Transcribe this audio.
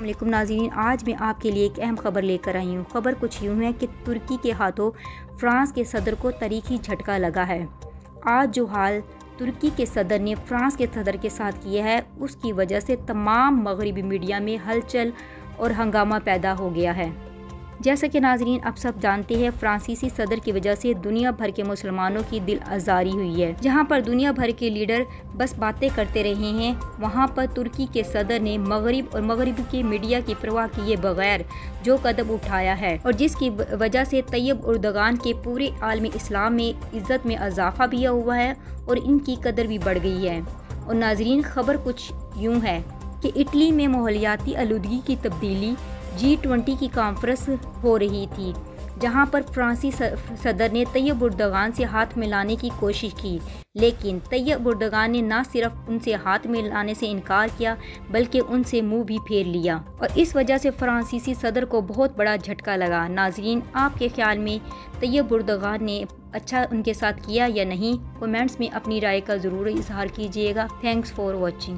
السلام علیکم ناظرین، آج میں آپ کے لیے ایک اہم خبر لے کر آئی ہوں۔ خبر کچھ یوں ہے کہ ترکی کے ہاتھوں فرانس کے صدر کو تاریخی جھٹکا لگا ہے۔ آج جو حال ترکی کے صدر نے فرانس کے صدر کے ساتھ کیا ہے، اس کی وجہ سے تمام مغربی میڈیا میں ہلچل اور ہنگامہ پیدا ہو گیا ہے۔ جیسا کہ ناظرین آپ سب جانتے ہیں، فرانسیسی صدر کی وجہ سے دنیا بھر کے مسلمانوں کی دل آزاری ہوئی ہے۔ جہاں پر دنیا بھر کے لیڈر بس باتیں کرتے رہے ہیں، وہاں پر ترکی کے صدر نے مغرب اور مغرب کے میڈیا کی پرواہ کیے بغیر جو قدم اٹھایا ہے، اور جس کی وجہ سے طیب اردوغان کے پورے عالم اسلام میں عزت میں اضافہ بھی ہوا ہے اور ان کی قدر بھی بڑھ گئی ہے۔ اور ناظرین، خبر کچھ یوں ہے کہ اٹلی میں ماحولیاتی آلودگی کی تبدیلی G20 کی کانفرنس ہو رہی تھی، جہاں پر فرانسی صدر نے طیب اردوغان سے ہاتھ ملانے کی کوشش کی، لیکن طیب اردوغان نے نہ صرف ان سے ہاتھ ملانے سے انکار کیا بلکہ ان سے منہ بھی پھیر لیا، اور اس وجہ سے فرانسیسی صدر کو بہت بڑا جھٹکا لگا۔ ناظرین، آپ کے خیال میں طیب اردوغان نے اچھا ان کے ساتھ کیا یا نہیں؟ کمنٹس میں اپنی رائے کا ضرور اظہار کیجیے گا۔ Thanks for watching.